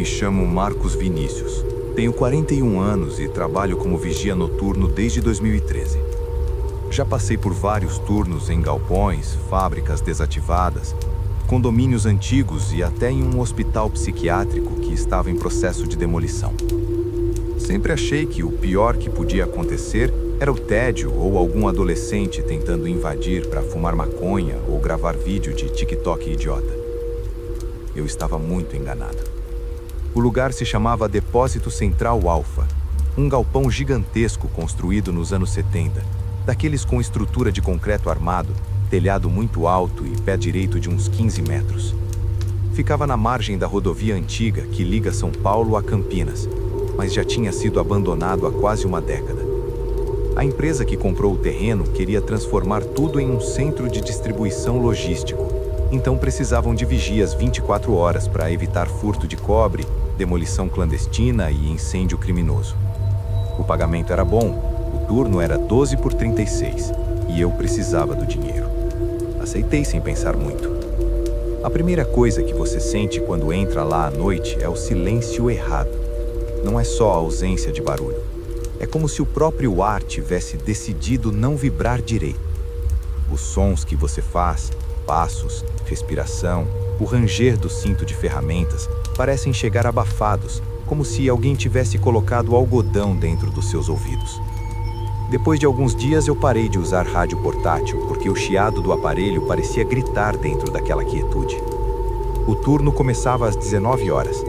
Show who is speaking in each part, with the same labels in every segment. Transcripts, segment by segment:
Speaker 1: me chamo Marcos Vinícius. Tenho 41 anos e trabalho como vigia noturno desde 2013. Já passei por vários turnos em galpões, fábricas desativadas, condomínios antigos e até em um hospital psiquiátrico que estava em processo de demolição. Sempre achei que o pior que podia acontecer era o tédio ou algum adolescente tentando invadir para fumar maconha ou gravar vídeo de TikTok idiota. Eu estava muito enganado. O lugar se chamava Depósito Central Alfa, um galpão gigantesco construído nos anos 70, daqueles com estrutura de concreto armado, telhado muito alto e pé direito de uns 15 metros. Ficava na margem da rodovia antiga que liga São Paulo a Campinas, mas já tinha sido abandonado há quase uma década. A empresa que comprou o terreno queria transformar tudo em um centro de distribuição logístico, então precisavam de vigias 24 horas para evitar furto de cobre, demolição clandestina e incêndio criminoso. O pagamento era bom, o turno era 12 por 36, e eu precisava do dinheiro. Aceitei sem pensar muito. A primeira coisa que você sente quando entra lá à noite é o silêncio errado. Não é só a ausência de barulho. É como se o próprio ar tivesse decidido não vibrar direito. Os sons que você faz, passos, respiração, o ranger do cinto de ferramentas, parecem chegar abafados, como se alguém tivesse colocado algodão dentro dos seus ouvidos. Depois de alguns dias eu parei de usar rádio portátil, porque o chiado do aparelho parecia gritar dentro daquela quietude. O turno começava às 19 horas.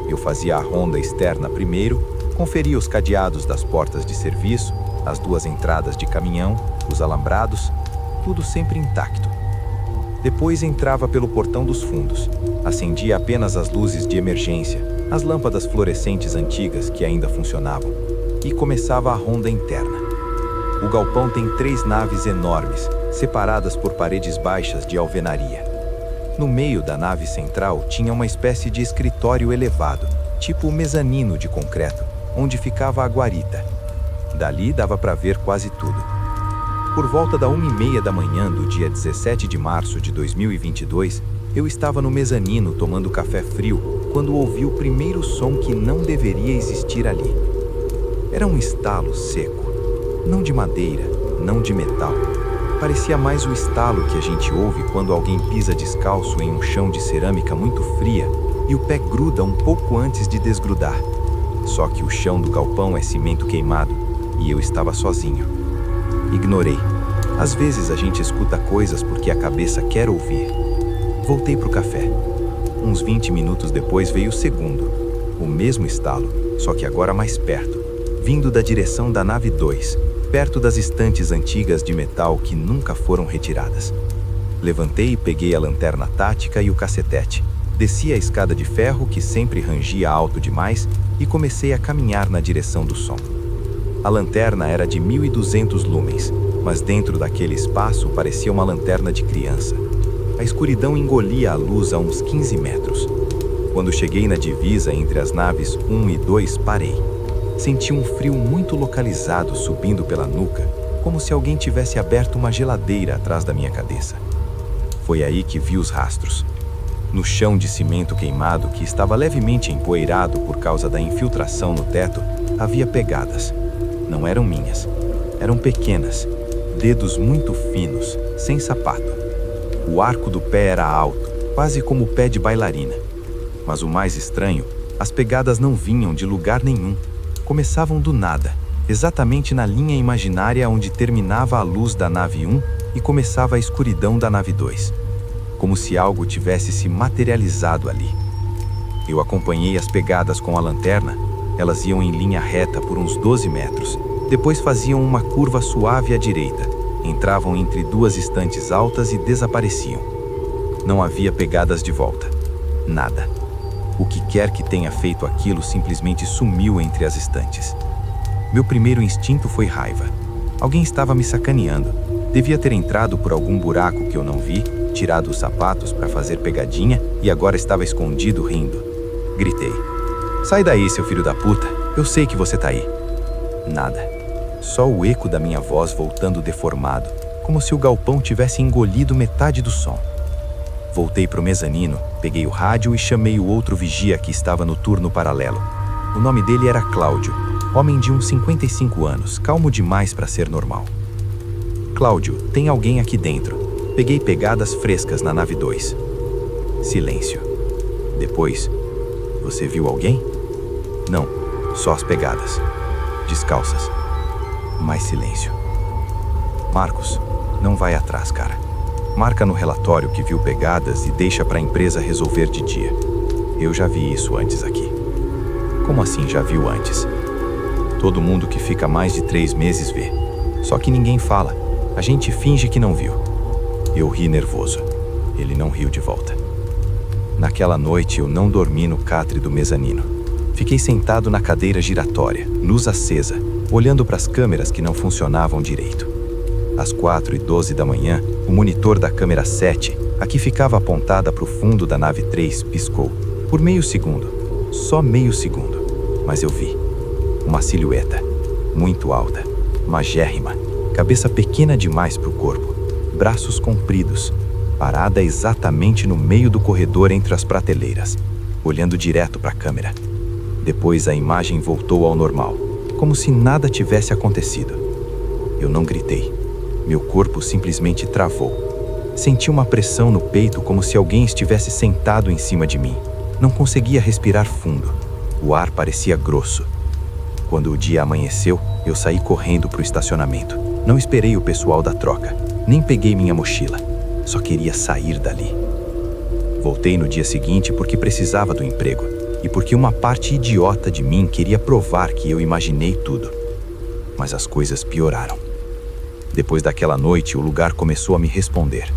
Speaker 1: Eu fazia a ronda externa primeiro, conferia os cadeados das portas de serviço, as duas entradas de caminhão, os alambrados, tudo sempre intacto. Depois entrava pelo portão dos fundos, acendia apenas as luzes de emergência, as lâmpadas fluorescentes antigas que ainda funcionavam, e começava a ronda interna. O galpão tem 3 naves enormes, separadas por paredes baixas de alvenaria. No meio da nave central tinha uma espécie de escritório elevado, tipo mezanino de concreto, onde ficava a guarita. Dali dava para ver quase tudo. Por volta da 1h30 da manhã do dia 17 de março de 2022, eu estava no mezanino tomando café frio quando ouvi o primeiro som que não deveria existir ali. Era um estalo seco, não de madeira, não de metal. Parecia mais o estalo que a gente ouve quando alguém pisa descalço em um chão de cerâmica muito fria e o pé gruda um pouco antes de desgrudar. Só que o chão do galpão é cimento queimado e eu estava sozinho. Ignorei. Às vezes a gente escuta coisas porque a cabeça quer ouvir. Voltei pro café. Uns 20 minutos depois veio o segundo. O mesmo estalo, só que agora mais perto, vindo da direção da nave 2, perto das estantes antigas de metal que nunca foram retiradas. Levantei e peguei a lanterna tática e o cacetete. Desci a escada de ferro que sempre rangia alto demais e comecei a caminhar na direção do som. A lanterna era de 1.200 lumens, mas dentro daquele espaço parecia uma lanterna de criança. A escuridão engolia a luz a uns 15 metros. Quando cheguei na divisa entre as naves 1 e 2, parei. Senti um frio muito localizado subindo pela nuca, como se alguém tivesse aberto uma geladeira atrás da minha cabeça. Foi aí que vi os rastros. No chão de cimento queimado, que estava levemente empoeirado por causa da infiltração no teto, havia pegadas. Não eram minhas. Eram pequenas, dedos muito finos, sem sapato. O arco do pé era alto, quase como o pé de bailarina. Mas o mais estranho, as pegadas não vinham de lugar nenhum. Começavam do nada, exatamente na linha imaginária onde terminava a luz da nave 1 e começava a escuridão da nave 2. Como se algo tivesse se materializado ali. Eu acompanhei as pegadas com a lanterna. Elas iam em linha reta por uns 12 metros. Depois faziam uma curva suave à direita. Entravam entre 2 estantes altas e desapareciam. Não havia pegadas de volta. Nada. O que quer que tenha feito aquilo simplesmente sumiu entre as estantes. Meu primeiro instinto foi raiva. Alguém estava me sacaneando. Devia ter entrado por algum buraco que eu não vi, tirado os sapatos para fazer pegadinha e agora estava escondido rindo. Gritei. Sai daí, seu filho da puta. Eu sei que você tá aí. Nada. Só o eco da minha voz voltando deformado, como se o galpão tivesse engolido metade do som. Voltei pro mezanino, peguei o rádio e chamei o outro vigia que estava no turno paralelo. O nome dele era Cláudio, homem de uns 55 anos, calmo demais para ser normal. Cláudio, tem alguém aqui dentro. Peguei pegadas frescas na nave 2. Silêncio. Depois, você viu alguém? Não, só as pegadas. Descalças. Mais silêncio. Marcos, não vai atrás, cara. Marca no relatório que viu pegadas e deixa para a empresa resolver de dia. Eu já vi isso antes aqui. Como assim já viu antes? Todo mundo que fica mais de 3 meses vê. Só que ninguém fala. A gente finge que não viu. Eu ri nervoso. Ele não riu de volta. Naquela noite eu não dormi no catre do mezanino. Fiquei sentado na cadeira giratória, luz acesa, olhando para as câmeras que não funcionavam direito. Às 4h12 da manhã, o monitor da câmera 7, a que ficava apontada para o fundo da nave 3, piscou. Por meio segundo. Só meio segundo. Mas eu vi. Uma silhueta. Muito alta. Magérrima. Cabeça pequena demais para o corpo. Braços compridos. Parada exatamente no meio do corredor entre as prateleiras. Olhando direto para a câmera. Depois a imagem voltou ao normal. Como se nada tivesse acontecido. Eu não gritei. Meu corpo simplesmente travou. Senti uma pressão no peito como se alguém estivesse sentado em cima de mim. Não conseguia respirar fundo. O ar parecia grosso. Quando o dia amanheceu, eu saí correndo para o estacionamento. Não esperei o pessoal da troca. Nem peguei minha mochila. Só queria sair dali. Voltei no dia seguinte porque precisava do emprego. E porque uma parte idiota de mim queria provar que eu imaginei tudo. Mas as coisas pioraram. Depois daquela noite, o lugar começou a me responder.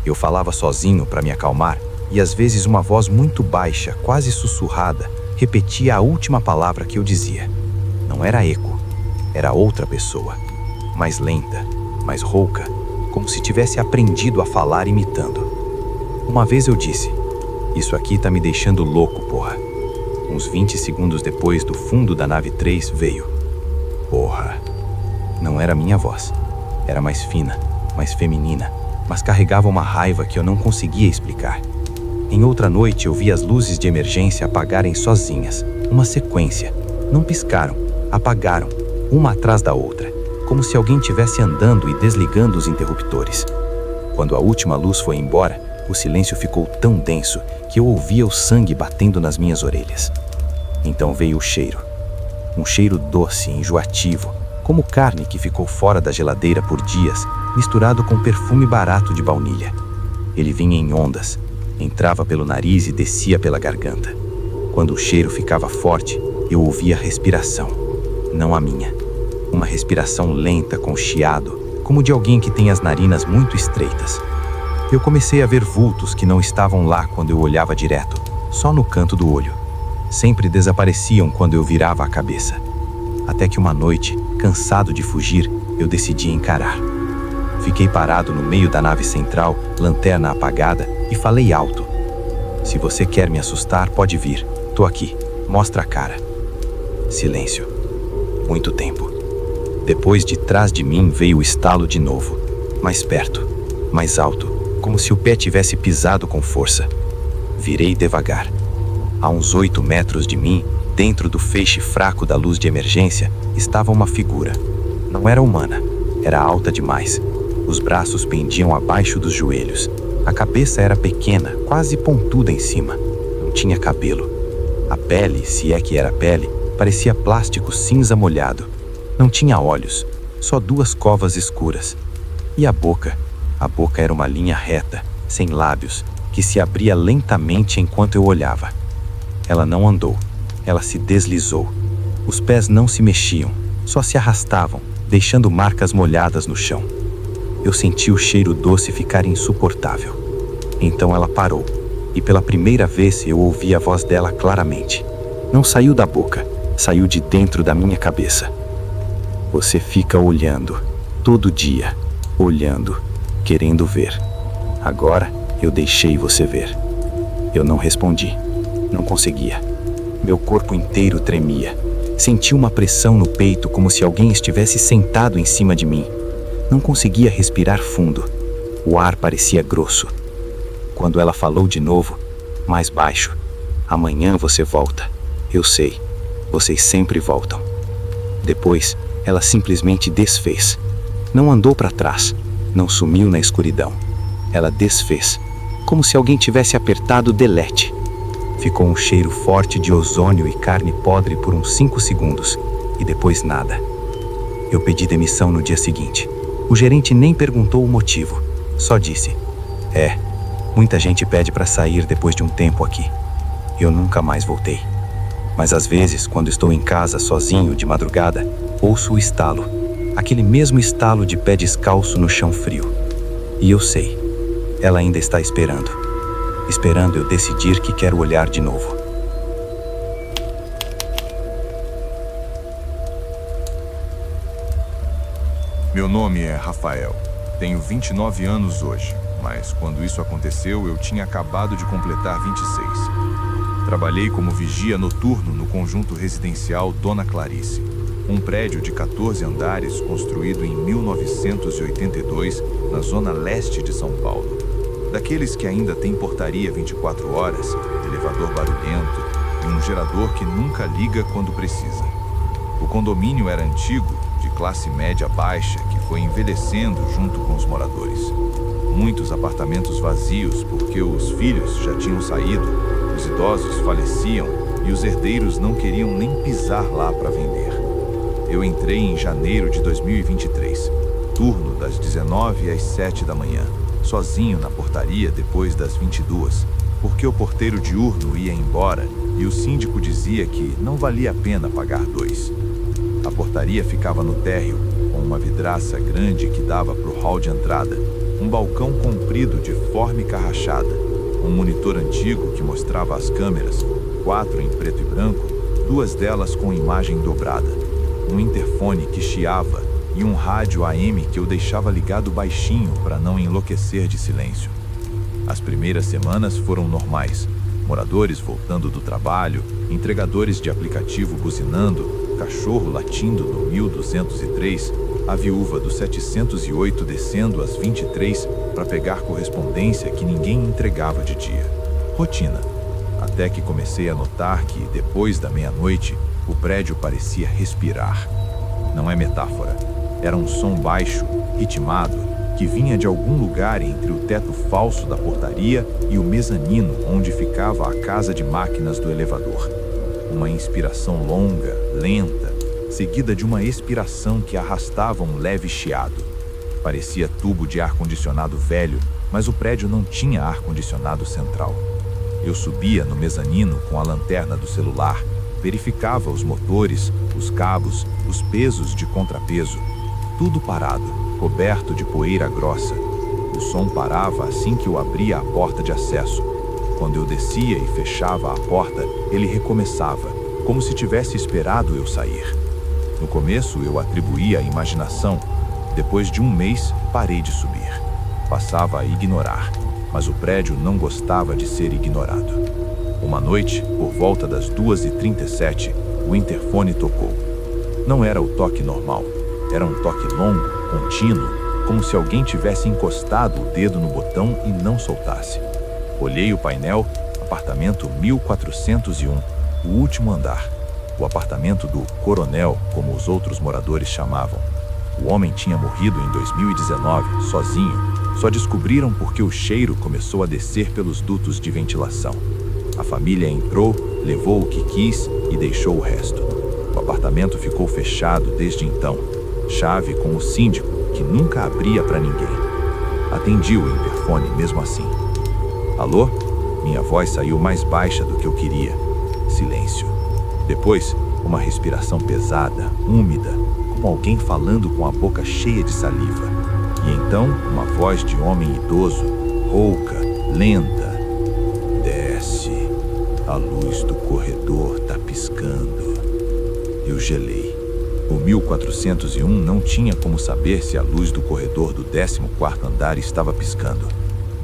Speaker 1: Eu falava sozinho para me acalmar, e às vezes uma voz muito baixa, quase sussurrada, repetia a última palavra que eu dizia. Não era eco, era outra pessoa. Mais lenta, mais rouca, como se tivesse aprendido a falar imitando. Uma vez eu disse, isso aqui tá me deixando louco, porra. Uns 20 segundos depois, do fundo da nave 3, veio. Porra. Não era minha voz. Era mais fina, mais feminina, mas carregava uma raiva que eu não conseguia explicar. Em outra noite eu vi as luzes de emergência apagarem sozinhas, uma sequência. Não piscaram, apagaram, uma atrás da outra, como se alguém tivesse andando e desligando os interruptores. Quando a última luz foi embora, o silêncio ficou tão denso que eu ouvia o sangue batendo nas minhas orelhas. Então veio o cheiro. Um cheiro doce, enjoativo, como carne que ficou fora da geladeira por dias, misturado com perfume barato de baunilha. Ele vinha em ondas, entrava pelo nariz e descia pela garganta. Quando o cheiro ficava forte, eu ouvia respiração. Não a minha. Uma respiração lenta com chiado, como de alguém que tem as narinas muito estreitas. Eu comecei a ver vultos que não estavam lá quando eu olhava direto, só no canto do olho. Sempre desapareciam quando eu virava a cabeça. Até que uma noite, cansado de fugir, eu decidi encarar. Fiquei parado no meio da nave central, lanterna apagada, e falei alto. Se você quer me assustar, pode vir. Tô aqui. Mostra a cara. Silêncio. Muito tempo. Depois, de trás de mim, veio o estalo de novo. Mais perto. Mais alto. Como se o pé tivesse pisado com força. Virei devagar. A uns 8 metros de mim, dentro do feixe fraco da luz de emergência, estava uma figura. Não era humana, era alta demais. Os braços pendiam abaixo dos joelhos. A cabeça era pequena, quase pontuda em cima. Não tinha cabelo. A pele, se é que era pele, parecia plástico cinza molhado. Não tinha olhos, só 2 covas escuras. E a boca? A boca era uma linha reta, sem lábios, que se abria lentamente enquanto eu olhava. Ela não andou. Ela se deslizou. Os pés não se mexiam, só se arrastavam, deixando marcas molhadas no chão. Eu senti o cheiro doce ficar insuportável. Então ela parou, e pela primeira vez eu ouvi a voz dela claramente. Não saiu da boca, saiu de dentro da minha cabeça. Você fica olhando, todo dia, olhando, querendo ver. Agora eu deixei você ver. Eu não respondi, não conseguia. Meu corpo inteiro tremia. Senti uma pressão no peito como se alguém estivesse sentado em cima de mim. Não conseguia respirar fundo. O ar parecia grosso.
Speaker 2: Quando ela falou de novo, mais baixo: "Amanhã você volta. Eu sei. Vocês sempre voltam." Depois, ela simplesmente desfez. Não andou para trás. Não sumiu na escuridão. Ela desfez, como se alguém tivesse apertado delete. Ficou um cheiro forte de ozônio e carne podre por uns 5 segundos, e depois nada. Eu pedi demissão no dia seguinte. O gerente nem perguntou o motivo, só disse: muita gente pede para sair depois de um tempo aqui. Eu nunca mais voltei. Mas às vezes, quando estou em casa sozinho de madrugada, ouço o estalo, aquele mesmo estalo de pé descalço no chão frio. E eu sei, ela ainda está esperando eu decidir que quero olhar de novo.
Speaker 1: Meu nome é Rafael. Tenho 29 anos hoje, mas quando isso aconteceu eu tinha acabado de completar 26. Trabalhei como vigia noturno no conjunto residencial Dona Clarice, um prédio de 14 andares construído em 1982 na zona leste de São Paulo. Daqueles que ainda tem portaria 24 horas, elevador barulhento e um gerador que nunca liga quando precisa. O condomínio era antigo, de classe média baixa, que foi envelhecendo junto com os moradores. Muitos apartamentos vazios porque os filhos já tinham saído, os idosos faleciam e os herdeiros não queriam nem pisar lá para vender. Eu entrei em janeiro de 2023, turno das 19 às 7 da manhã, sozinho na portaria depois das 22, porque o porteiro diurno ia embora e o síndico dizia que não valia a pena pagar 2. A portaria ficava no térreo, com uma vidraça grande que dava para o hall de entrada, um balcão comprido de fórmica rachada, um monitor antigo que mostrava as câmeras, 4 em preto e branco, 2 delas com imagem dobrada, um interfone que chiava e um rádio AM que eu deixava ligado baixinho para não enlouquecer de silêncio. As primeiras semanas foram normais, moradores voltando do trabalho, entregadores de aplicativo buzinando, cachorro latindo no 1203, a viúva do 708 descendo às 23 para pegar correspondência que ninguém entregava de dia. Rotina. Até que comecei a notar que, depois da meia-noite, o prédio parecia respirar. Não é metáfora. Era um som baixo, ritmado, que vinha de algum lugar entre o teto falso da portaria e o mezanino onde ficava a casa de máquinas do elevador. Uma inspiração longa, lenta, seguida de uma expiração que arrastava um leve chiado. Parecia tubo de ar-condicionado velho, mas o prédio não tinha ar-condicionado central. Eu subia no mezanino com a lanterna do celular, verificava os motores, os cabos, os pesos de contrapeso. Tudo parado, coberto de poeira grossa. O som parava assim que eu abria a porta de acesso. Quando eu descia e fechava a porta, ele recomeçava, como se tivesse esperado eu sair. No começo eu atribuía à imaginação. Depois de um mês, parei de subir. Passava a ignorar, mas o prédio não gostava de ser ignorado. Uma noite, por volta das 2h37, o interfone tocou. Não era o toque normal. Era um toque longo, contínuo, como se alguém tivesse encostado o dedo no botão e não soltasse. Olhei o painel, apartamento 1401, o último andar. O apartamento do coronel, como os outros moradores chamavam. O homem tinha morrido em 2019, sozinho. Só descobriram porque o cheiro começou a descer pelos dutos de ventilação. A família entrou, levou o que quis e deixou o resto. O apartamento ficou fechado desde então. Chave com o síndico, que nunca abria para ninguém. Atendi o interfone mesmo assim. Alô? Minha voz saiu mais baixa do que eu queria. Silêncio. Depois, uma respiração pesada, úmida, como alguém falando com a boca cheia de saliva. E então, uma voz de homem idoso, rouca, lenta. Desce. A luz do corredor tá piscando. Eu gelei. O 1401 não tinha como saber se a luz do corredor do 14º andar estava piscando.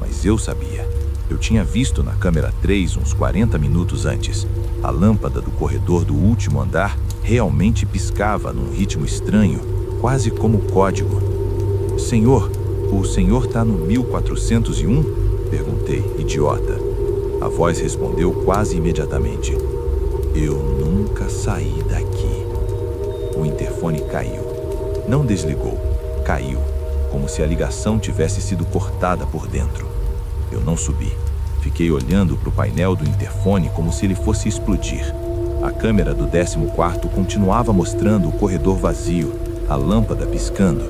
Speaker 1: Mas eu sabia. Eu tinha visto na câmera 3 uns 40 minutos antes. A lâmpada do corredor do último andar realmente piscava num ritmo estranho, quase como código. Senhor, o senhor tá no 1401? Perguntei, idiota. A voz respondeu quase imediatamente. Eu nunca saí daqui. O interfone caiu. Não desligou, caiu, como se a ligação tivesse sido cortada por dentro. Eu não subi. Fiquei olhando para o painel do interfone como se ele fosse explodir. A câmera do 14º continuava mostrando o corredor vazio, a lâmpada piscando.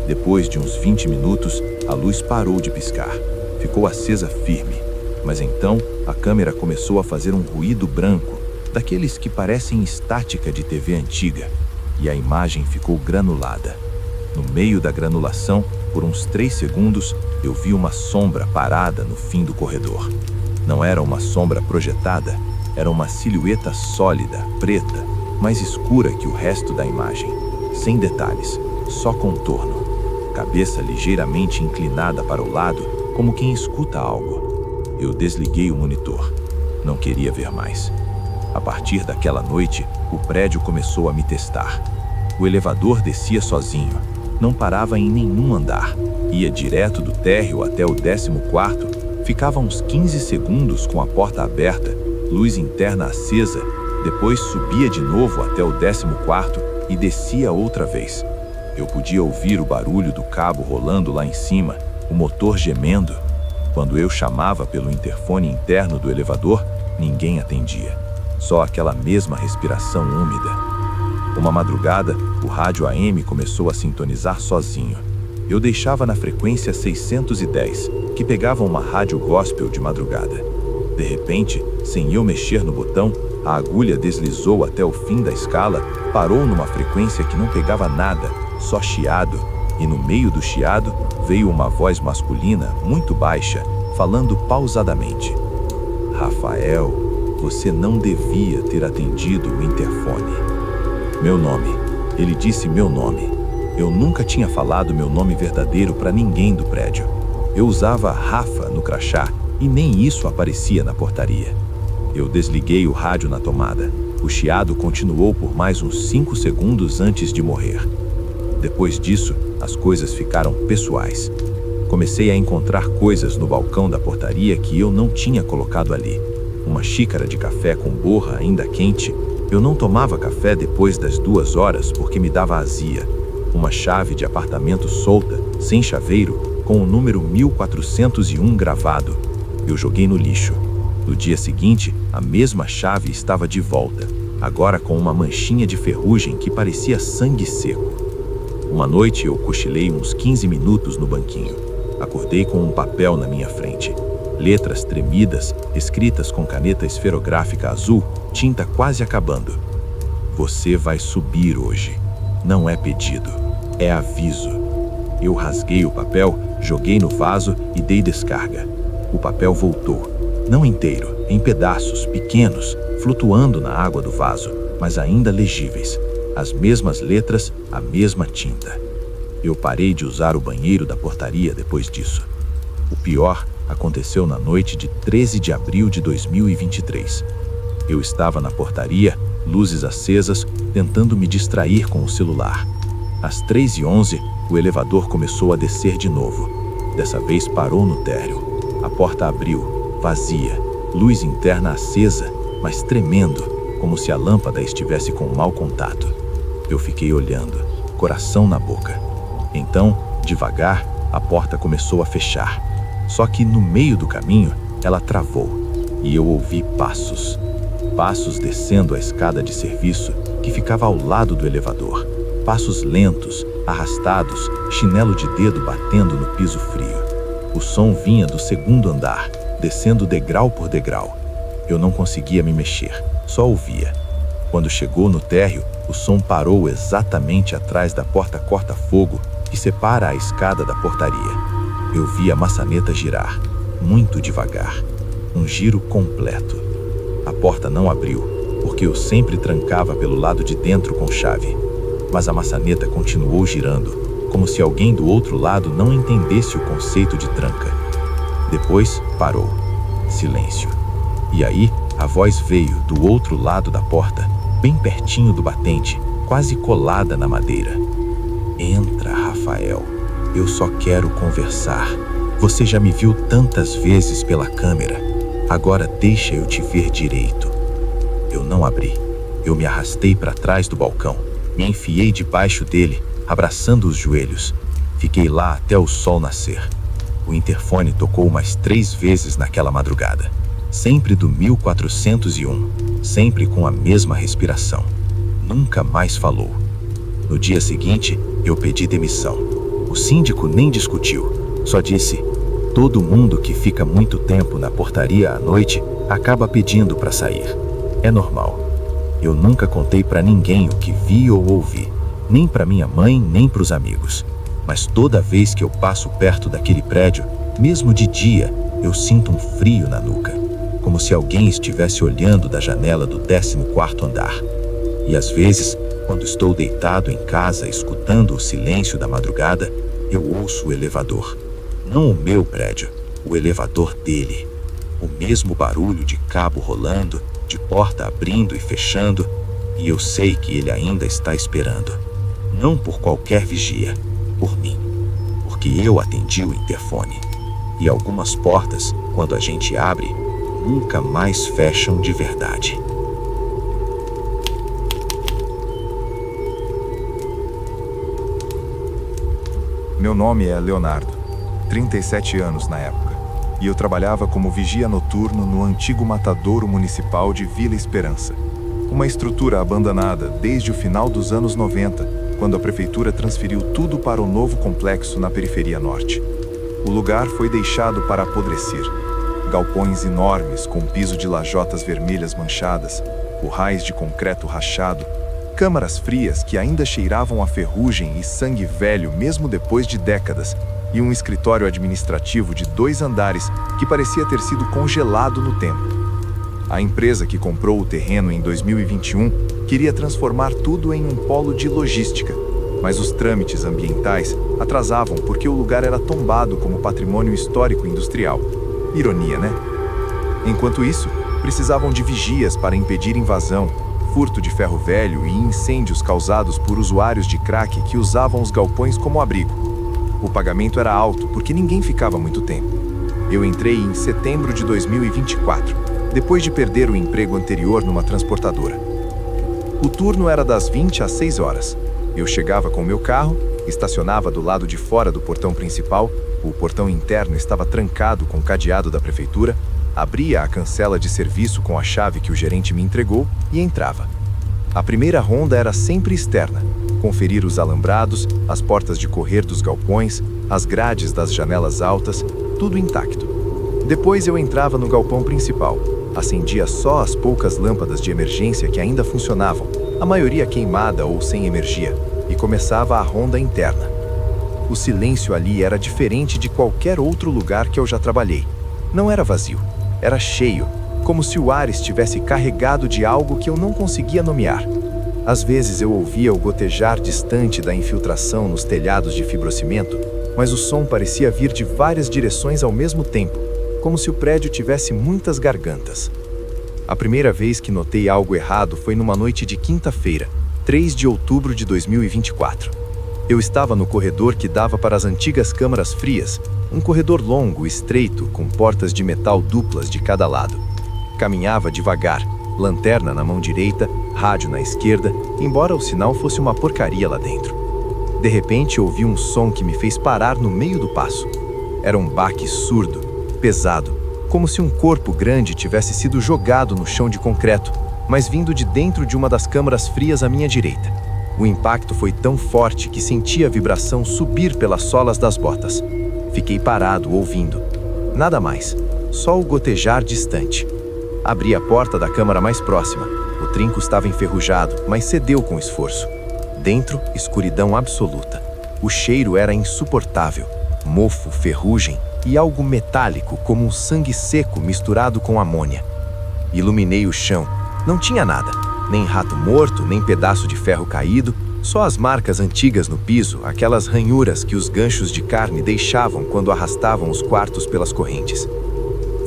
Speaker 1: Depois de uns 20 minutos, a luz parou de piscar. Ficou acesa firme. Mas então, a câmera começou a fazer um ruído branco, daqueles que parecem estática de TV antiga, e a imagem ficou granulada. No meio da granulação, por uns 3 segundos, eu vi uma sombra parada no fim do corredor. Não era uma sombra projetada, era uma silhueta sólida, preta, mais escura que o resto da imagem, sem detalhes, só contorno. Cabeça ligeiramente inclinada para o lado, como quem escuta algo. Eu desliguei o monitor. Não queria ver mais. A partir daquela noite, o prédio começou a me testar. O elevador descia sozinho. Não parava em nenhum andar. Ia direto do térreo até o 14º, ficava uns 15 segundos com a porta aberta, luz interna acesa, depois subia de novo até o 14º e descia outra vez. Eu podia ouvir o barulho do cabo rolando lá em cima, o motor gemendo. Quando eu chamava pelo interfone interno do elevador, ninguém atendia. Só aquela mesma respiração úmida. Uma madrugada, o rádio AM começou a sintonizar sozinho. Eu deixava na frequência 610, que pegava uma rádio gospel de madrugada. De repente, sem eu mexer no botão, a agulha deslizou até o fim da escala, parou numa frequência que não pegava nada, só chiado, e no meio do chiado veio uma voz masculina, muito baixa, falando pausadamente. Rafael, você não devia ter atendido o interfone. Meu nome. Ele disse meu nome. Eu nunca tinha falado meu nome verdadeiro para ninguém do prédio. Eu usava Rafa no crachá e nem isso aparecia na portaria. Eu desliguei o rádio na tomada. O chiado continuou por mais uns 5 segundos antes de morrer. Depois disso, as coisas ficaram pessoais. Comecei a encontrar coisas no balcão da portaria que eu não tinha colocado ali. Uma xícara de café com borra ainda quente. Eu não tomava café depois das 2 horas porque me dava azia. Uma chave de apartamento solta, sem chaveiro, com o número 1401 gravado. Eu joguei no lixo. No dia seguinte, a mesma chave estava de volta, agora com uma manchinha de ferrugem que parecia sangue seco. Uma noite eu cochilei uns 15 minutos no banquinho. Acordei com um papel na minha frente. Letras tremidas, escritas com caneta esferográfica azul, tinta quase acabando. Você vai subir hoje. Não é pedido, é aviso. Eu rasguei o papel, joguei no vaso e dei descarga. O papel voltou. Não inteiro, em pedaços pequenos, flutuando na água do vaso, mas ainda legíveis. As mesmas letras, a mesma tinta. Eu parei de usar o banheiro da portaria depois disso. O pior aconteceu na noite de 13 de abril de 2023. Eu estava na portaria, luzes acesas, tentando me distrair com o celular. Às 3h11, o elevador começou a descer de novo. Dessa vez parou no térreo. A porta abriu, vazia, luz interna acesa, mas tremendo, como se a lâmpada estivesse com mau contato. Eu fiquei olhando, coração na boca. Então, devagar, a porta começou a fechar. Só que no meio do caminho, ela travou, e eu ouvi passos. Passos descendo a escada de serviço que ficava ao lado do elevador. Passos lentos, arrastados, chinelo de dedo batendo no piso frio. O som vinha do 2º andar, descendo degrau por degrau. Eu não conseguia me mexer, só ouvia. Quando chegou no térreo, o som parou exatamente atrás da porta corta-fogo que separa a escada da portaria. Eu vi a maçaneta girar, muito devagar. Um giro completo. A porta não abriu, porque eu sempre trancava pelo lado de dentro com chave. Mas a maçaneta continuou girando, como se alguém do outro lado não entendesse o conceito de tranca. Depois, parou. Silêncio. E aí, a voz veio do outro lado da porta, bem pertinho do batente, quase colada na madeira. Entra, Rafael. Eu só quero conversar.
Speaker 3: Você já me viu tantas vezes pela câmera. Agora deixa eu te ver direito. Eu não abri. Eu me arrastei para trás do balcão. Me enfiei debaixo dele, abraçando os joelhos. Fiquei lá até o sol nascer. O interfone tocou mais 3 vezes naquela madrugada. Sempre do 1401. Sempre com a mesma respiração. Nunca mais falou. No dia seguinte, eu pedi demissão. O síndico nem discutiu. Só disse: todo mundo que fica muito tempo na portaria à noite acaba pedindo para sair. É normal. Eu nunca contei para ninguém o que vi ou ouvi. Nem para minha mãe, nem para os amigos. Mas toda vez que eu passo perto daquele prédio, mesmo de dia, eu sinto um frio na nuca. Como se alguém estivesse olhando da janela do 14º andar. E às vezes, quando estou deitado em casa escutando o silêncio da madrugada, eu ouço o elevador. Não o meu prédio, o elevador dele. O mesmo barulho de cabo rolando, de porta abrindo e fechando, e eu sei que ele ainda está esperando. Não por qualquer vigia, por mim. Porque eu atendi o interfone. E algumas portas, quando a gente abre, nunca mais fecham de verdade.
Speaker 1: Meu nome é Leonardo, 37 anos na época, e eu trabalhava como vigia noturno no antigo matadouro municipal de Vila Esperança, uma estrutura abandonada desde o final dos anos 90, quando a prefeitura transferiu tudo para o novo complexo na periferia norte. O lugar foi deixado para apodrecer. Galpões enormes com piso de lajotas vermelhas manchadas, currais de concreto rachado, câmaras frias que ainda cheiravam a ferrugem e sangue velho mesmo depois de décadas, e um escritório administrativo de 2 andares que parecia ter sido congelado no tempo. A empresa que comprou o terreno em 2021 queria transformar tudo em um polo de logística, mas os trâmites ambientais atrasavam porque o lugar era tombado como patrimônio histórico industrial. Ironia, né? Enquanto isso, precisavam de vigias para impedir invasão, furto de ferro velho e incêndios causados por usuários de crack que usavam os galpões como abrigo. O pagamento era alto porque ninguém ficava muito tempo. Eu entrei em setembro de 2024, depois de perder o emprego anterior numa transportadora. O turno era das 20 às 6 horas. Eu chegava com meu carro, estacionava do lado de fora do portão principal, o portão interno estava trancado com o cadeado da prefeitura, abria a cancela de serviço com a chave que o gerente me entregou e entrava. A primeira ronda era sempre externa, conferir os alambrados, as portas de correr dos galpões, as grades das janelas altas, tudo intacto. Depois eu entrava no galpão principal, acendia só as poucas lâmpadas de emergência que ainda funcionavam, a maioria queimada ou sem energia, e começava a ronda interna. O silêncio ali era diferente de qualquer outro lugar que eu já trabalhei. Não era vazio, era cheio, como se o ar estivesse carregado de algo que eu não conseguia nomear. Às vezes eu ouvia o gotejar distante da infiltração nos telhados de fibrocimento, mas o som parecia vir de várias direções ao mesmo tempo, como se o prédio tivesse muitas gargantas. A primeira vez que notei algo errado foi numa noite de quinta-feira, 3 de outubro de 2024. Eu estava no corredor que dava para as antigas câmaras frias, um corredor longo, estreito, com portas de metal duplas de cada lado. Caminhava devagar, lanterna na mão direita, rádio na esquerda, embora o sinal fosse uma porcaria lá dentro. De repente ouvi um som que me fez parar no meio do passo. Era um baque surdo, pesado, como se um corpo grande tivesse sido jogado no chão de concreto, mas vindo de dentro de uma das câmaras frias à minha direita. O impacto foi tão forte que senti a vibração subir pelas solas das botas. Fiquei parado, ouvindo. Nada mais, só o gotejar distante. Abri a porta da câmara mais próxima. O trinco estava enferrujado, mas cedeu com esforço. Dentro, escuridão absoluta. O cheiro era insuportável. Mofo, ferrugem e algo metálico como um sangue seco misturado com amônia. Iluminei o chão. Não tinha nada. Nem rato morto, nem pedaço de ferro caído, só as marcas antigas no piso, aquelas ranhuras que os ganchos de carne deixavam quando arrastavam os quartos pelas correntes.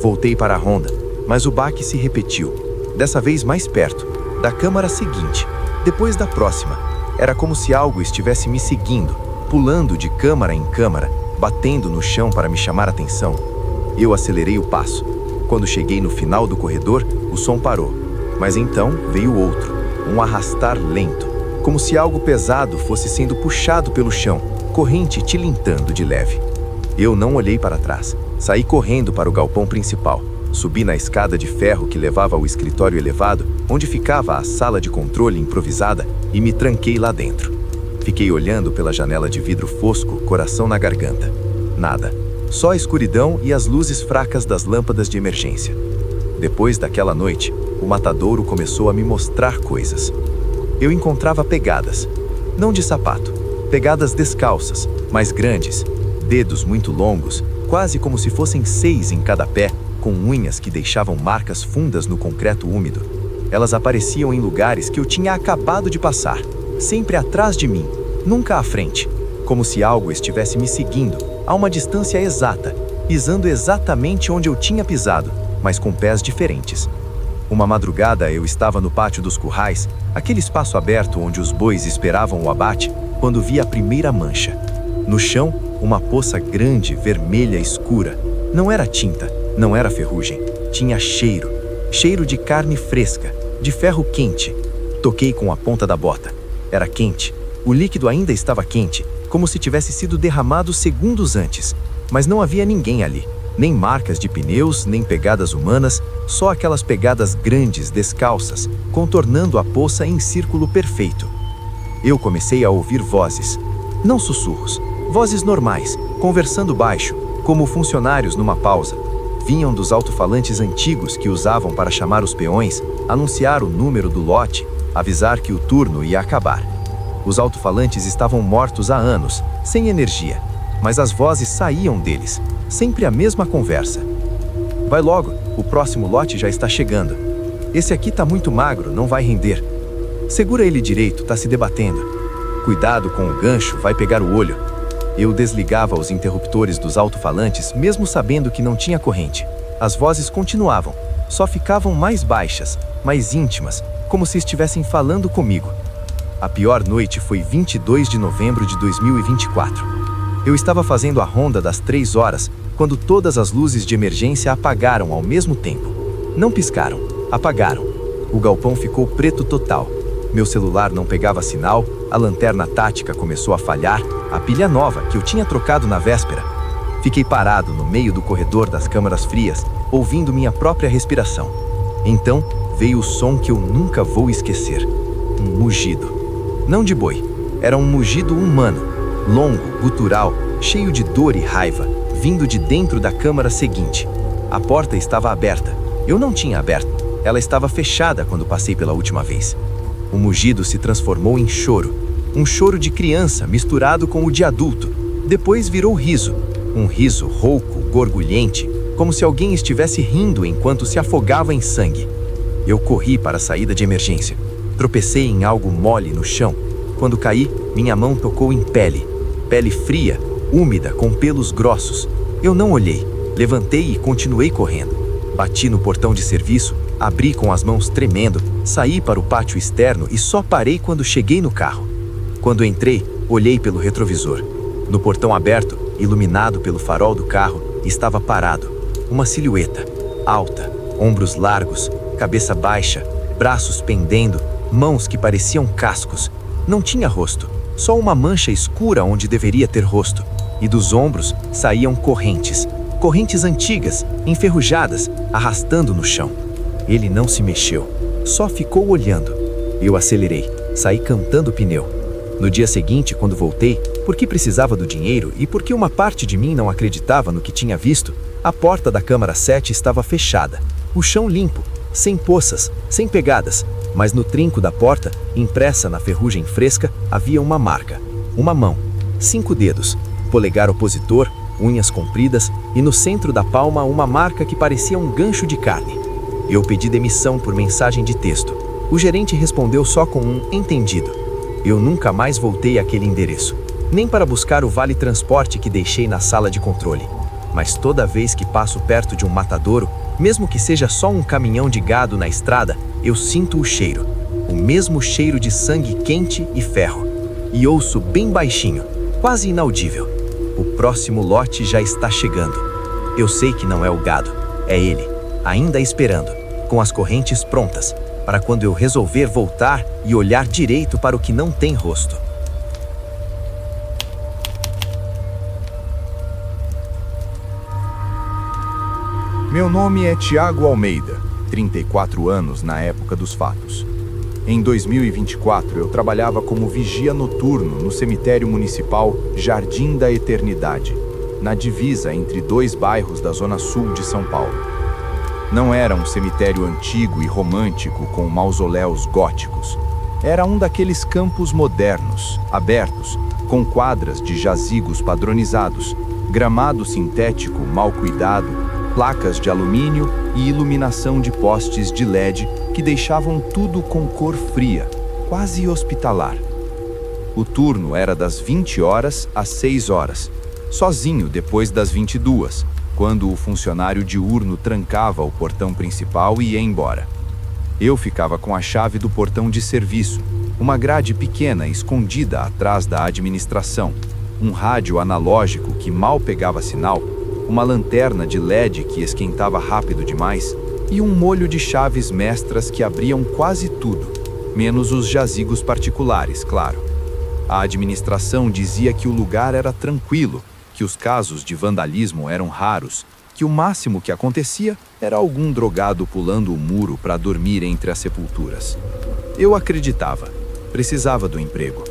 Speaker 1: Voltei para a ronda, mas o baque se repetiu, dessa vez mais perto, da câmara seguinte, depois da próxima. Era como se algo estivesse me seguindo, pulando de câmara em câmara, batendo no chão para me chamar a atenção. Eu acelerei o passo. Quando cheguei no final do corredor, o som parou. Mas então veio outro, um arrastar lento, como se algo pesado fosse sendo puxado pelo chão, corrente tilintando de leve. Eu não olhei para trás. Saí correndo para o galpão principal. Subi na escada de ferro que levava ao escritório elevado, onde ficava a sala de controle improvisada, e me tranquei lá dentro. Fiquei olhando pela janela de vidro fosco, coração na garganta. Nada. Só a escuridão e as luzes fracas das lâmpadas de emergência. Depois daquela noite, o matadouro começou a me mostrar coisas. Eu encontrava pegadas. Não de sapato. Pegadas descalças, mais grandes. Dedos muito longos, quase como se fossem 6 em cada pé, com unhas que deixavam marcas fundas no concreto úmido. Elas apareciam em lugares que eu tinha acabado de passar, sempre atrás de mim, nunca à frente, como se algo estivesse me seguindo, a uma distância exata, pisando exatamente onde eu tinha pisado, mas com pés diferentes. Uma madrugada eu estava no pátio dos currais, aquele espaço aberto onde os bois esperavam o abate, quando vi a primeira mancha. No chão, uma poça grande, vermelha escura. Não era tinta, não era ferrugem. Tinha cheiro. Cheiro de carne fresca, de ferro quente. Toquei com a ponta da bota. Era quente. O líquido ainda estava quente, como se tivesse sido derramado segundos antes. Mas não havia ninguém ali. Nem marcas de pneus, nem pegadas humanas, só aquelas pegadas grandes, descalças, contornando a poça em círculo perfeito. Eu comecei a ouvir vozes. Não sussurros. Vozes normais, conversando baixo, como funcionários numa pausa. Vinham dos alto-falantes antigos que usavam para chamar os peões, anunciar o número do lote, avisar que o turno ia acabar. Os alto-falantes estavam mortos há anos, sem energia, mas as vozes saíam deles, sempre a mesma conversa. Vai logo, o próximo lote já está chegando. Esse aqui tá muito magro, não vai render. Segura ele direito, tá se debatendo. Cuidado com o gancho, vai pegar o olho. Eu desligava os interruptores dos alto-falantes, mesmo sabendo que não tinha corrente. As vozes continuavam, só ficavam mais baixas, mais íntimas, como se estivessem falando comigo. A pior noite foi 22 de novembro de 2024. Eu estava fazendo a ronda das 3 horas, quando todas as luzes de emergência apagaram ao mesmo tempo. Não piscaram, apagaram. O galpão ficou preto total. Meu celular não pegava sinal, a lanterna tática começou a falhar, a pilha nova, que eu tinha trocado na véspera. Fiquei parado no meio do corredor das câmaras frias, ouvindo minha própria respiração. Então, veio o som que eu nunca vou esquecer. Um mugido. Não de boi, era um mugido humano, longo, gutural, cheio de dor e raiva, vindo de dentro da câmara seguinte. A porta estava aberta. Eu não tinha aberto. Ela estava fechada quando passei pela última vez. O mugido se transformou em choro. Um choro de criança misturado com o de adulto. Depois virou riso. Um riso rouco, gorgulhente, como se alguém estivesse rindo enquanto se afogava em sangue. Eu corri para a saída de emergência. Tropecei em algo mole no chão. Quando caí, minha mão tocou em pele. Pele fria, úmida, com pelos grossos. Eu não olhei. Levantei e continuei correndo. Bati no portão de serviço, abri com as mãos tremendo, saí para o pátio externo e só parei quando cheguei no carro. Quando entrei, olhei pelo retrovisor. No portão aberto, iluminado pelo farol do carro, estava parado. Uma silhueta, alta, ombros largos, cabeça baixa, braços pendendo, mãos que pareciam cascos. Não tinha rosto, só uma mancha escura onde deveria ter rosto. E dos ombros saíam correntes. Correntes antigas, enferrujadas, arrastando no chão. Ele não se mexeu, só ficou olhando. Eu acelerei, saí cantando o pneu. No dia seguinte, quando voltei, porque precisava do dinheiro e porque uma parte de mim não acreditava no que tinha visto, a porta da câmara 7 estava fechada. O chão limpo, sem poças, sem pegadas, mas no trinco da porta, impressa na ferrugem fresca, havia uma marca. Uma mão, 5 dedos, polegar opositor, unhas compridas e no centro da palma uma marca que parecia um gancho de carne. Eu pedi demissão por mensagem de texto. O gerente respondeu só com um entendido. Eu nunca mais voltei àquele endereço, nem para buscar o vale-transporte que deixei na sala de controle. Mas toda vez que passo perto de um matadouro, mesmo que seja só um caminhão de gado na estrada, eu sinto o cheiro. O mesmo cheiro de sangue quente e ferro. E ouço bem baixinho, quase inaudível.
Speaker 3: O próximo lote já está chegando. Eu sei que não é o gado, é ele, ainda esperando, com as correntes prontas, para quando eu resolver voltar e olhar direito para o que não tem rosto.
Speaker 1: Meu nome é Tiago Almeida, 34 anos na época dos fatos. Em 2024, eu trabalhava como vigia noturno no cemitério municipal Jardim da Eternidade, na divisa entre dois bairros da zona sul de São Paulo. Não era um cemitério antigo e romântico com mausoléus góticos. Era um daqueles campos modernos, abertos, com quadras de jazigos padronizados, gramado sintético mal cuidado, placas de alumínio e iluminação de postes de LED que deixavam tudo com cor fria, quase hospitalar. O turno era das 20 horas às 6 horas, sozinho depois das 22, quando o funcionário diurno trancava o portão principal e ia embora. Eu ficava com a chave do portão de serviço, uma grade pequena escondida atrás da administração, um rádio analógico que mal pegava sinal, uma lanterna de LED que esquentava rápido demais e um molho de chaves mestras que abriam quase tudo, menos os jazigos particulares, claro. A administração dizia que o lugar era tranquilo, que os casos de vandalismo eram raros, que o máximo que acontecia era algum drogado pulando o muro para dormir entre as sepulturas. Eu acreditava, precisava do emprego.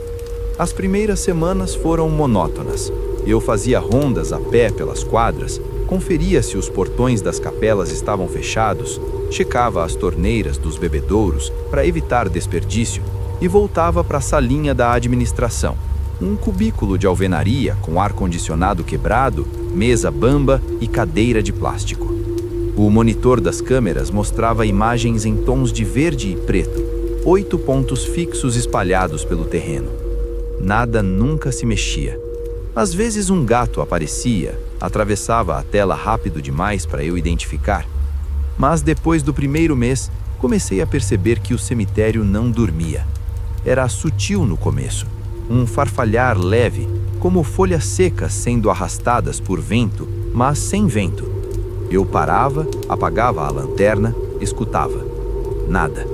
Speaker 1: As primeiras semanas foram monótonas. Eu fazia rondas a pé pelas quadras, conferia se os portões das capelas estavam fechados, checava as torneiras dos bebedouros para evitar desperdício e voltava para a salinha da administração, um cubículo de alvenaria com ar-condicionado quebrado, mesa bamba e cadeira de plástico. O monitor das câmeras mostrava imagens em tons de verde e preto, 8 pontos fixos espalhados pelo terreno. Nada nunca se mexia. Às vezes um gato aparecia, atravessava a tela rápido demais para eu identificar. Mas depois do primeiro mês, comecei a perceber que o cemitério não dormia. Era sutil no começo, um farfalhar leve, como folhas secas sendo arrastadas por vento, mas sem vento. Eu parava, apagava a lanterna, escutava. Nada.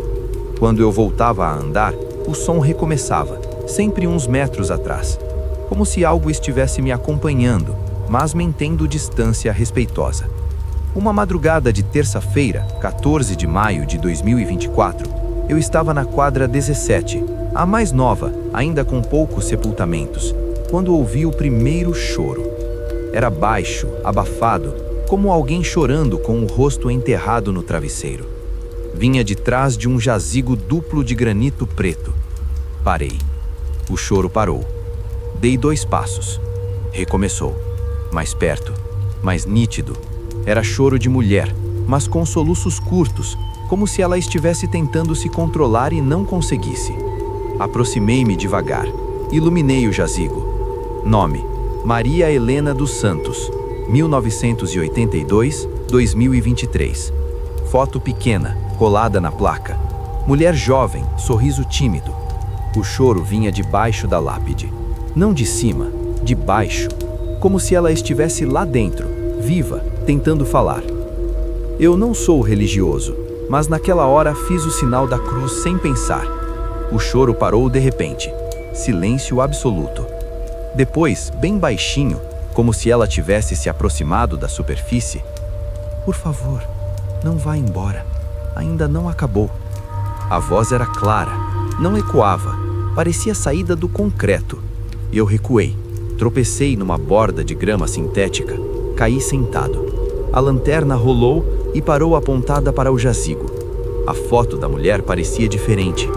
Speaker 1: Quando eu voltava a andar, o som recomeçava, sempre uns metros atrás, como se algo estivesse me acompanhando, mas mantendo distância respeitosa. Uma madrugada de terça-feira, 14 de maio de 2024, eu estava na quadra 17, a mais nova, ainda com poucos sepultamentos, quando ouvi o primeiro choro. Era baixo, abafado, como alguém chorando com o rosto enterrado no travesseiro. Vinha de trás de um jazigo duplo de granito preto. Parei. O choro parou. Dei 2 passos. Recomeçou. Mais perto, mais nítido. Era choro de mulher, mas com soluços curtos, como se ela estivesse tentando se controlar e não conseguisse. Aproximei-me devagar. Iluminei o jazigo. Nome: Maria Helena dos Santos, 1982-2023. Foto pequena, colada na placa. Mulher jovem, sorriso tímido. O choro vinha debaixo da lápide. Não de cima, de baixo. Como se ela estivesse lá dentro, viva, tentando falar. Eu não sou religioso, mas naquela hora fiz o sinal da cruz sem pensar. O choro parou de repente. Silêncio absoluto. Depois, bem baixinho, como se ela tivesse se aproximado da superfície. Por favor, não vá embora. Ainda não acabou. A voz era clara, não ecoava, parecia saída do concreto. Eu recuei, tropecei numa borda de grama sintética, caí sentado. A lanterna rolou e parou apontada para o jazigo. A foto da mulher parecia diferente.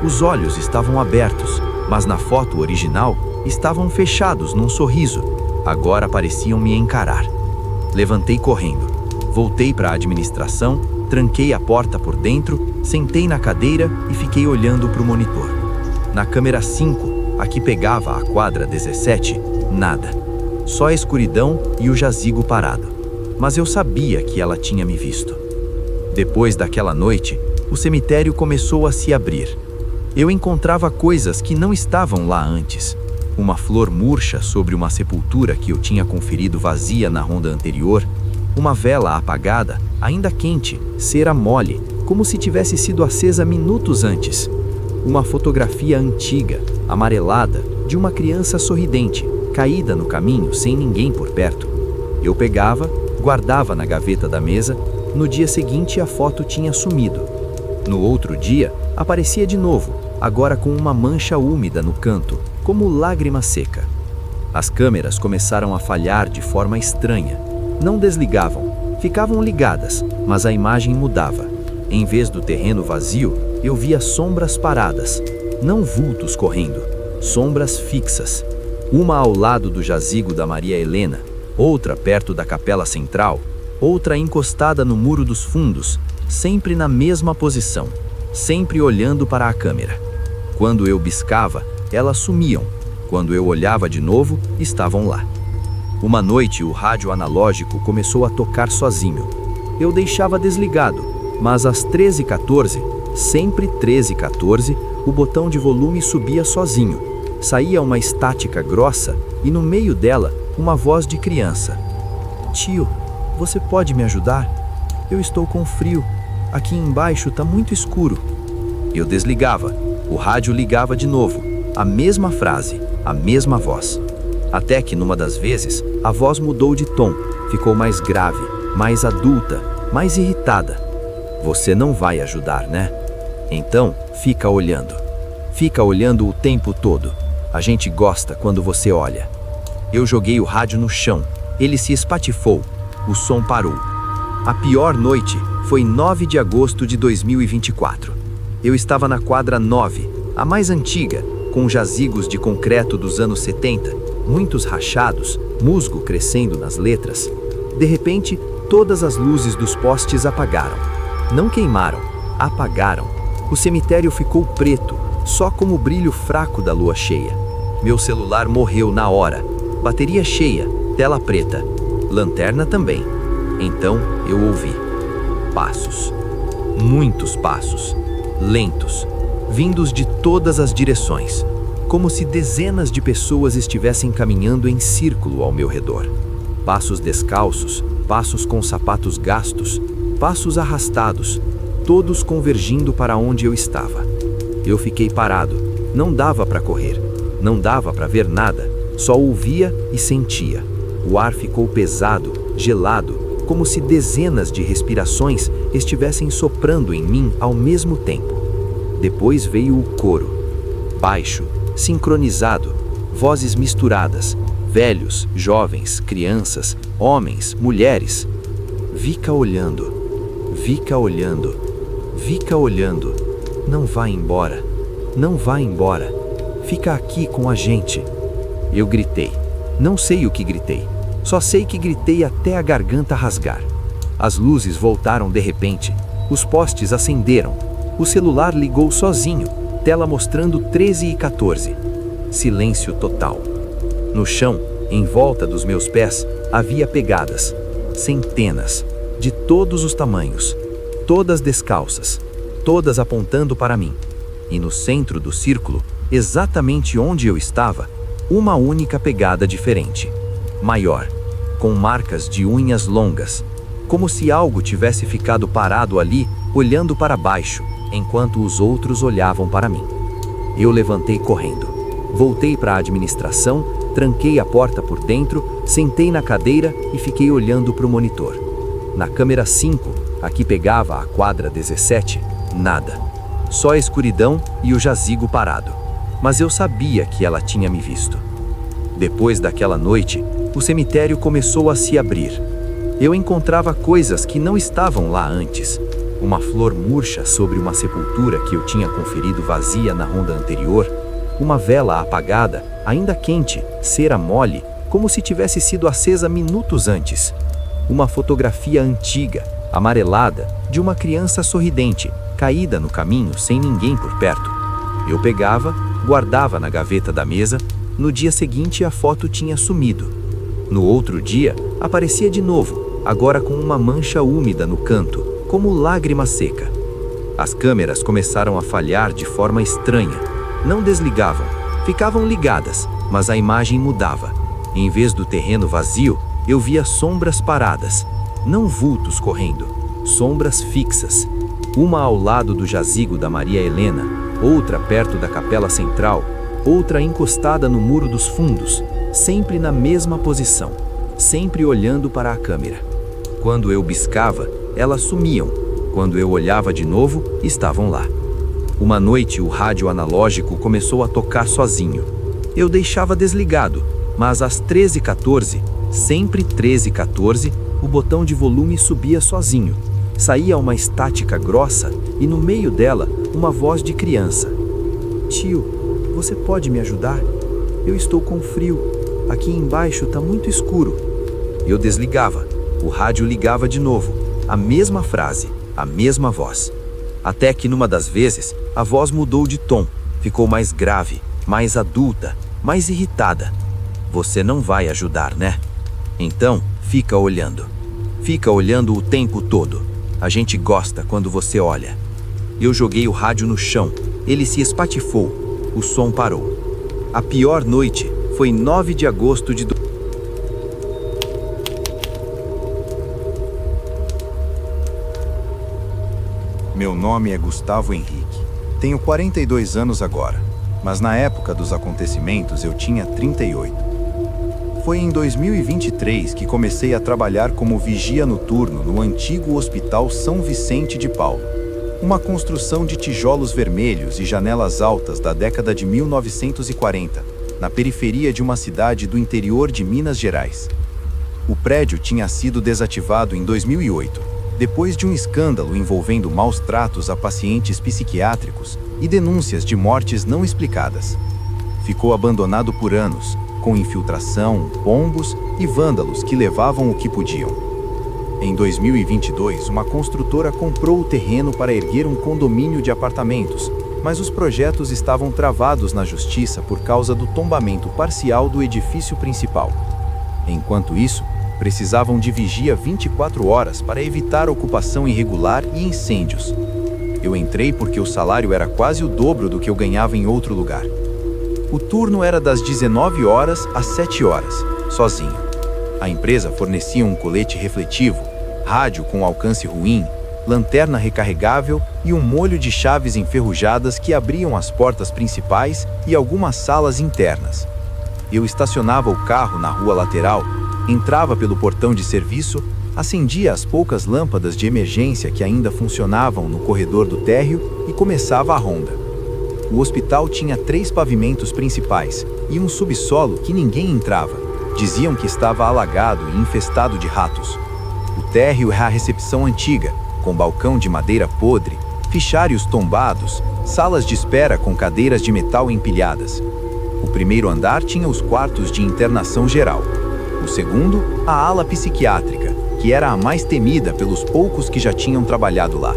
Speaker 1: Os olhos estavam abertos, mas na foto original estavam fechados num sorriso. Agora pareciam me encarar. Levantei correndo. Voltei para a administração, tranquei a porta por dentro, sentei na cadeira e fiquei olhando para o monitor. Na câmera 5, a que pegava a quadra 17, nada. Só a escuridão e o jazigo parado. Mas eu sabia que ela tinha me visto. Depois daquela noite, o cemitério começou a se abrir. Eu encontrava coisas que não estavam lá antes. uma flor murcha sobre uma sepultura que eu tinha conferido vazia na ronda anterior, uma vela apagada, ainda quente, cera mole, como se tivesse sido acesa minutos antes. Uma fotografia antiga, amarelada, de uma criança sorridente, caída no caminho sem ninguém por perto. Eu pegava, guardava na gaveta da mesa. No dia seguinte a foto tinha sumido. No outro dia, aparecia de novo, agora com uma mancha úmida no canto, como lágrima seca. As câmeras começaram a falhar de forma estranha. Não desligavam, ficavam ligadas, mas a imagem mudava. Em vez do terreno vazio, eu via sombras paradas, não vultos correndo, sombras fixas. Uma ao lado do jazigo da Maria Helena, outra perto da capela central, outra encostada no muro dos fundos, sempre na mesma posição, sempre olhando para a câmera. Quando eu piscava, elas sumiam. Quando eu olhava de novo, estavam lá. Uma noite, o rádio analógico começou a tocar sozinho. Eu deixava desligado, mas às 13h14, sempre 13h14, o botão de volume subia sozinho. Saía uma estática grossa e no meio dela, uma voz de criança. Tio, você pode me ajudar? Eu estou com frio. Aqui embaixo está muito escuro. Eu desligava. O rádio ligava de novo. A mesma frase, a mesma voz. Até que numa das vezes, a voz mudou de tom. Ficou mais grave, mais adulta, mais irritada. Você não vai ajudar, né? Então, fica olhando. Fica olhando o tempo todo. A gente gosta quando você olha. Eu joguei o rádio no chão. Ele se espatifou. O som parou. A pior noite foi 9 de agosto de 2024. Eu estava na quadra 9, a mais antiga, com jazigos de concreto dos anos 70, muitos rachados, musgo crescendo nas letras. De repente, todas as luzes dos postes apagaram. Não queimaram, apagaram. O cemitério ficou preto, só com o brilho fraco da lua cheia. Meu celular morreu na hora. Bateria cheia, tela preta. Lanterna também. Então eu ouvi. Passos. Muitos passos. Lentos. Vindos de todas as direções. Como se dezenas de pessoas estivessem caminhando em círculo ao meu redor. Passos descalços, passos com sapatos gastos, passos arrastados, todos convergindo para onde eu estava. Eu fiquei parado. Não dava para correr. Não dava para ver nada. Só ouvia e sentia. O ar ficou pesado, gelado, como se dezenas de respirações estivessem soprando em mim ao mesmo tempo. Depois veio o coro. Baixo, sincronizado, vozes misturadas, velhos, jovens, crianças, homens, mulheres. Fica olhando, fica olhando, fica olhando. Não vá embora, não vá embora. Fica aqui com a gente. Eu gritei. Não sei o que gritei. Só sei que gritei até a garganta rasgar. As luzes voltaram de repente. Os postes acenderam. O celular ligou sozinho, tela mostrando 13h14. Silêncio total. No chão, em volta dos meus pés, havia pegadas. Centenas, de todos os tamanhos. Todas descalças. Todas apontando para mim. E no centro do círculo, exatamente onde eu estava, uma única pegada diferente. Maior, com marcas de unhas longas, como se algo tivesse ficado parado ali, olhando para baixo, enquanto os outros olhavam para mim. Eu levantei correndo. Voltei para a administração, tranquei a porta por dentro, sentei na cadeira e fiquei olhando para o monitor. Na câmera 5, a que pegava a quadra 17, nada. Só a escuridão e o jazigo parado. Mas eu sabia que ela tinha me visto. Depois daquela noite, o cemitério começou a se abrir. Eu encontrava coisas que não estavam lá antes. Uma flor murcha sobre uma sepultura que eu tinha conferido vazia na ronda anterior. Uma vela apagada, ainda quente, cera mole, como se tivesse sido acesa minutos antes. Uma fotografia antiga, amarelada, de uma criança sorridente, caída no caminho sem ninguém por perto. Eu pegava, guardava na gaveta da mesa. No dia seguinte a foto tinha sumido. No outro dia, aparecia de novo, agora com uma mancha úmida no canto, como lágrima seca. As câmeras começaram a falhar de forma estranha. Não desligavam, ficavam ligadas,
Speaker 2: mas a imagem mudava. Em vez do terreno vazio, eu via sombras paradas, não vultos correndo, sombras fixas. Uma ao lado do jazigo da Maria Helena, outra perto da capela central, outra encostada no muro dos fundos, sempre na mesma posição, sempre olhando para a câmera. Quando eu piscava, elas sumiam. Quando eu olhava de novo, estavam lá. Uma noite, o rádio analógico começou a tocar sozinho. Eu deixava desligado, mas às 13h14, sempre 13h14, o botão de volume subia sozinho. Saía uma estática grossa e no meio dela, uma voz de criança. Tio, você pode me ajudar? Eu estou com frio. Aqui embaixo está muito escuro. Eu desligava. O rádio ligava de novo. A mesma frase, a mesma voz. Até que numa das vezes, a voz mudou de tom. Ficou mais grave, mais adulta, mais irritada. Você não vai ajudar, né? Então, fica olhando. Fica olhando o tempo todo. A gente gosta quando você olha. Eu joguei o rádio no chão. Ele se espatifou. O som parou. A pior noite foi 9 de agosto de...
Speaker 1: Meu nome é Gustavo Henrique. Tenho 42 anos agora, mas na época dos acontecimentos eu tinha 38. Foi em 2023 que comecei a trabalhar como vigia noturno no antigo Hospital São Vicente de Paulo, uma construção de tijolos vermelhos e janelas altas da década de 1940, na periferia de uma cidade do interior de Minas Gerais. O prédio tinha sido desativado em 2008, depois de um escândalo envolvendo maus tratos a pacientes psiquiátricos e denúncias de mortes não explicadas. Ficou abandonado por anos, com infiltração, pombos e vândalos que levavam o que podiam. Em 2022, uma construtora comprou o terreno para erguer um condomínio de apartamentos, mas os projetos estavam travados na justiça por causa do tombamento parcial do edifício principal. Enquanto isso, precisavam de vigia 24 horas para evitar ocupação irregular e incêndios. Eu entrei porque o salário era quase o dobro do que eu ganhava em outro lugar. O turno era das 19 horas às 7 horas, sozinho. A empresa fornecia um colete refletivo, rádio com alcance ruim, lanterna recarregável e um molho de chaves enferrujadas que abriam as portas principais e algumas salas internas. Eu estacionava o carro na rua lateral, entrava pelo portão de serviço, acendia as poucas lâmpadas de emergência que ainda funcionavam no corredor do térreo e começava a ronda. O hospital tinha 3 pavimentos principais e um subsolo que ninguém entrava. Diziam que estava alagado e infestado de ratos. O térreo é a recepção antiga, com balcão de madeira podre, fichários tombados, salas de espera com cadeiras de metal empilhadas. O primeiro andar tinha os quartos de internação geral. O segundo, a ala psiquiátrica, que era a mais temida pelos poucos que já tinham trabalhado lá.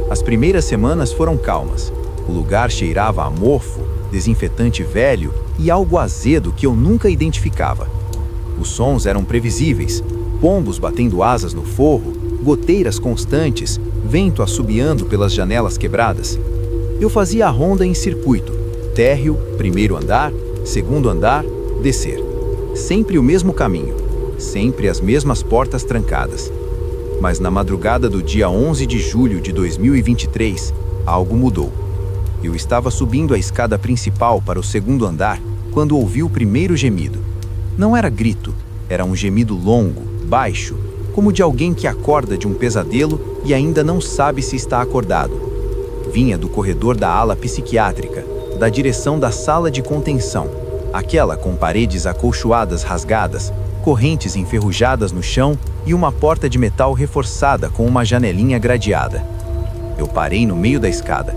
Speaker 1: As primeiras semanas foram calmas. O lugar cheirava a mofo, desinfetante velho e algo azedo que eu nunca identificava. Os sons eram previsíveis, pombos batendo asas no forro, goteiras constantes, vento assobiando pelas janelas quebradas. Eu fazia a ronda em circuito, térreo, primeiro andar, segundo andar, descer. Sempre o mesmo caminho, sempre as mesmas portas trancadas. Mas na madrugada do dia 11 de julho de 2023, algo mudou. Eu estava subindo a escada principal para o segundo andar quando ouvi o primeiro gemido. Não era grito, era um gemido longo, baixo, como de alguém que acorda de um pesadelo e ainda não sabe se está acordado. Vinha do corredor da ala psiquiátrica, da direção da sala de contenção, aquela com paredes acolchoadas rasgadas, correntes enferrujadas no chão e uma porta de metal reforçada com uma janelinha gradeada. Eu parei no meio da escada.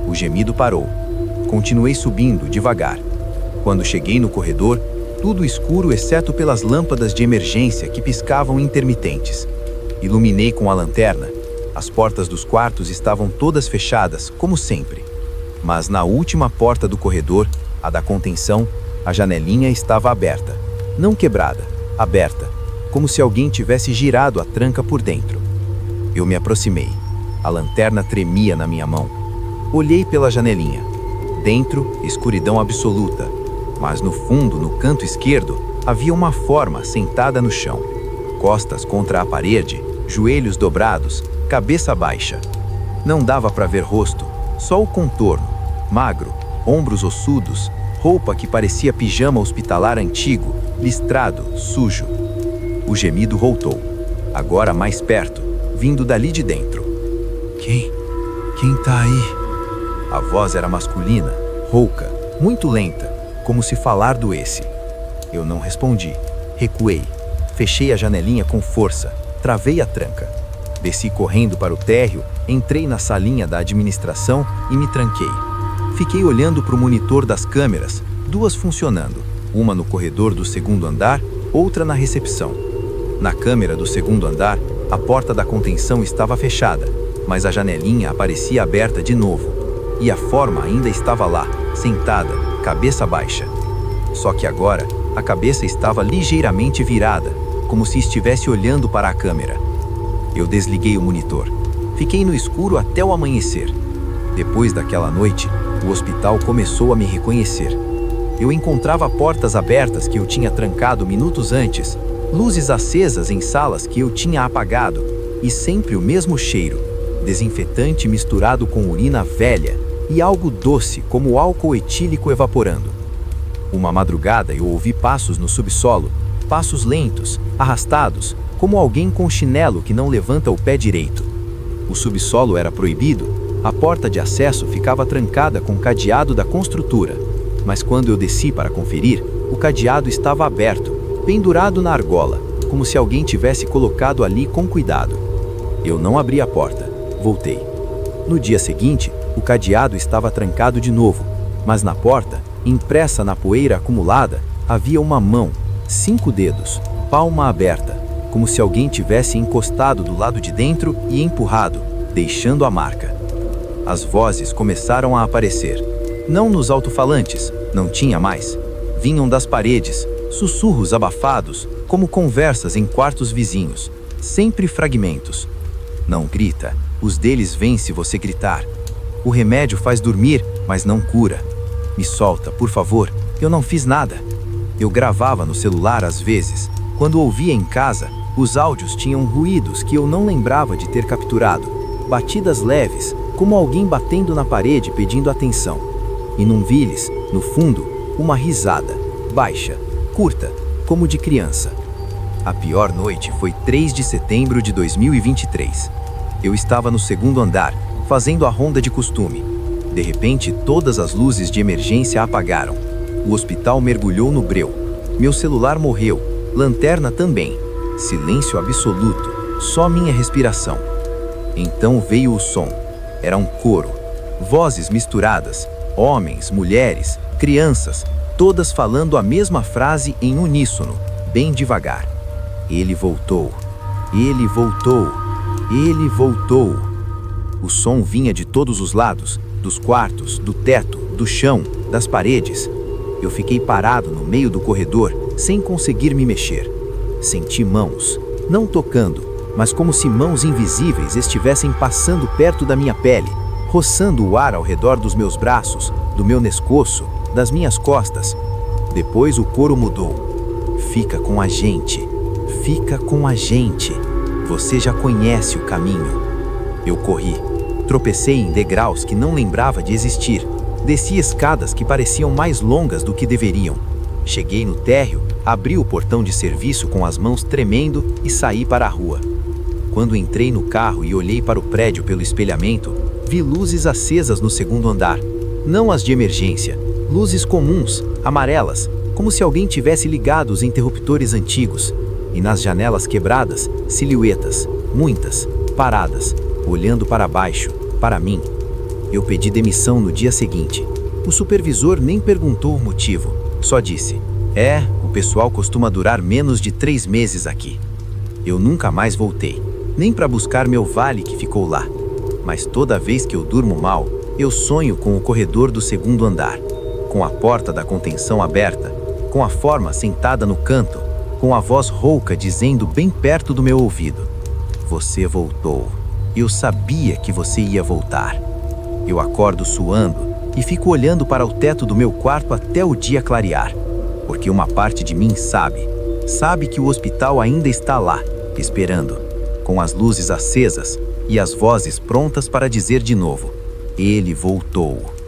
Speaker 1: O gemido parou. Continuei subindo, devagar. Quando cheguei no corredor, tudo escuro exceto pelas lâmpadas de emergência que piscavam intermitentes. Iluminei com a lanterna. As portas dos quartos estavam todas fechadas, como sempre. Mas na última porta do corredor, a da contenção, a janelinha estava aberta. Não quebrada, aberta, como se alguém tivesse girado a tranca por dentro. Eu me aproximei. A lanterna tremia na minha mão. Olhei pela janelinha. Dentro, escuridão absoluta. Mas no fundo, no canto esquerdo, havia uma forma sentada no chão, costas contra a parede, joelhos dobrados, cabeça baixa. Não dava para ver rosto, só o contorno, magro, ombros ossudos, roupa que parecia pijama hospitalar antigo, listrado, sujo. O gemido voltou, agora mais perto, vindo dali de dentro. Quem tá aí? A voz era masculina, rouca, muito lenta, como se falar doesse. Eu não respondi, recuei, fechei a janelinha com força, travei a tranca. Desci correndo para o térreo, entrei na salinha da administração e me tranquei. Fiquei olhando para o monitor das câmeras, duas funcionando, uma no corredor do segundo andar, outra na recepção. Na câmera do segundo andar, a porta da contenção estava fechada, mas a janelinha aparecia aberta de novo, e a forma ainda estava lá, sentada, cabeça baixa. Só que agora, a cabeça estava ligeiramente virada, como se estivesse olhando para a câmera. Eu desliguei o monitor. Fiquei no escuro até o amanhecer. Depois daquela noite, o hospital começou a me reconhecer. Eu encontrava portas abertas que eu tinha trancado minutos antes, luzes acesas em salas que eu tinha apagado, e sempre o mesmo cheiro, desinfetante misturado com urina velha e algo doce como álcool etílico evaporando. Uma madrugada eu ouvi passos no subsolo, passos lentos, arrastados, como alguém com chinelo que não levanta o pé direito. O subsolo era proibido, a porta de acesso ficava trancada com o cadeado da construtora, mas quando eu desci para conferir, o cadeado estava aberto, pendurado na argola, como se alguém tivesse colocado ali com cuidado. Eu não abri a porta, voltei. No dia seguinte, o cadeado estava trancado de novo, mas na porta, impressa na poeira acumulada, havia uma mão, 5 dedos, palma aberta, como se alguém tivesse encostado do lado de dentro e empurrado, deixando a marca. As vozes começaram a aparecer. Não nos alto-falantes, não tinha mais. Vinham das paredes, sussurros abafados, como conversas em quartos vizinhos, sempre fragmentos. Não grita, os deles vêm se você gritar. O remédio faz dormir, mas não cura. Me solta, por favor, eu não fiz nada. Eu gravava no celular às vezes. Quando ouvia em casa, os áudios tinham ruídos que eu não lembrava de ter capturado. Batidas leves, como alguém batendo na parede pedindo atenção. E num viles, no fundo, uma risada, baixa, curta, como de criança. A pior noite foi 3 de setembro de 2023. Eu estava no segundo andar, fazendo a ronda de costume. De repente, todas as luzes de emergência apagaram. O hospital mergulhou no breu. Meu celular morreu, lanterna também. Silêncio absoluto, só minha respiração. Então veio o som. Era um coro. Vozes misturadas, homens, mulheres, crianças, todas falando a mesma frase em uníssono, bem devagar. Ele voltou. Ele voltou. Ele voltou. O som vinha de todos os lados, dos quartos, do teto, do chão, das paredes. Eu fiquei parado no meio do corredor, sem conseguir me mexer. Senti mãos, não tocando, mas como se mãos invisíveis estivessem passando perto da minha pele, roçando o ar ao redor dos meus braços, do meu pescoço, das minhas costas. Depois o coro mudou. Fica com a gente. Fica com a gente. Você já conhece o caminho. Eu corri. Tropecei em degraus que não lembrava de existir. Desci escadas que pareciam mais longas do que deveriam. Cheguei no térreo, abri o portão de serviço com as mãos tremendo e saí para a rua. Quando entrei no carro e olhei para o prédio pelo espelhamento, vi luzes acesas no segundo andar. Não as de emergência, luzes comuns, amarelas, como se alguém tivesse ligado os interruptores antigos. E nas janelas quebradas, silhuetas, muitas, paradas, olhando para baixo, para mim. Eu pedi demissão no dia seguinte. O supervisor nem perguntou o motivo, só disse: o pessoal costuma durar menos de 3 meses aqui. Eu nunca mais voltei, nem para buscar meu vale que ficou lá. Mas toda vez que eu durmo mal, eu sonho com o corredor do segundo andar, com a porta da contenção aberta, com a forma sentada no canto, com a voz rouca dizendo bem perto do meu ouvido: você voltou. Eu sabia que você ia voltar. Eu acordo suando,
Speaker 4: e fico olhando para o teto do meu quarto até o dia clarear, porque uma parte de mim sabe que o hospital ainda está lá, esperando, com as luzes acesas e as vozes prontas para dizer de novo: ele voltou.